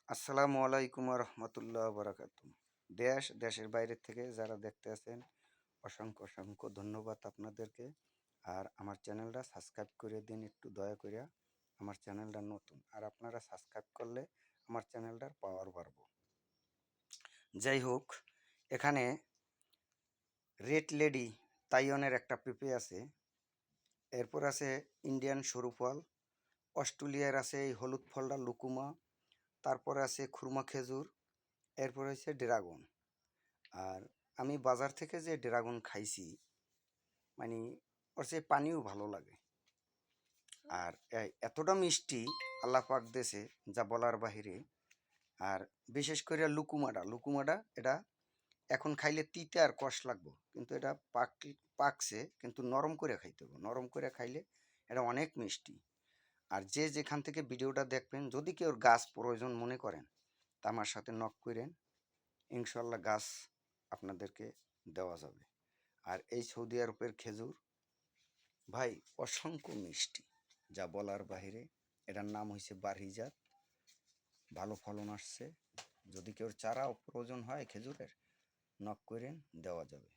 আসসালামু আলাইকুম রহমতুল্লাহ বারাকাতু। দেশের বাইরে থেকে যারা দেখতে আছেন, অসংখ্য অসংখ্য ধন্যবাদ আপনাদেরকে। আর আমার চ্যানেলটা সাবস্ক্রাইব করে দিন একটু দয়া করে। আমার চ্যানেলটা নতুন, আর আপনারা সাবস্ক্রাইব করলে আমার চ্যানেলটার পাওয়ার বাড়বো। যাই হোক, এখানে রেড লেডি তাইওয়ানের একটা পেঁপে আছে, এরপর আছে ইন্ডিয়ান সরু ফল, অস্ট্রেলিয়ার আছে এই হলুদ ফলটা লুকুমা, তারপরে আছে খুরমা খেজুর, এরপর হচ্ছে ড্রাগন। আর আমি বাজার থেকে যে ড্রাগন খাইছি, মানে ওর সে পানিও ভালো লাগে। আর এতটা মিষ্টি আল্লাহ পাক দেশে যা বলার বাহিরে। আর বিশেষ করে লুকুমাটা এটা এখন খাইলে তিতে আর কষ লাগবো, কিন্তু এটা পাকছে, কিন্তু নরম করে খাইতে হবে। নরম করে খাইলে এটা অনেক মিষ্টি। আর যে যেখান থেকে ভিডিওটা দেখবেন, যদি কেউ গাছ প্রয়োজন মনে করেন তা আমার সাথে নক করেন, ইনশাল্লাহ গাছ আপনাদেরকে দেওয়া যাবে। আর এই সৌদি আরবের খেজুর ভাই অসংখ্য মিষ্টি, যা বলার বাহিরে। এটার নাম হয়েছে বারহিজাত, ভালো ফলন আসছে। যদি কেউ চারা প্রয়োজন হয় খেজুরের, নক করেন, দেওয়া যাবে।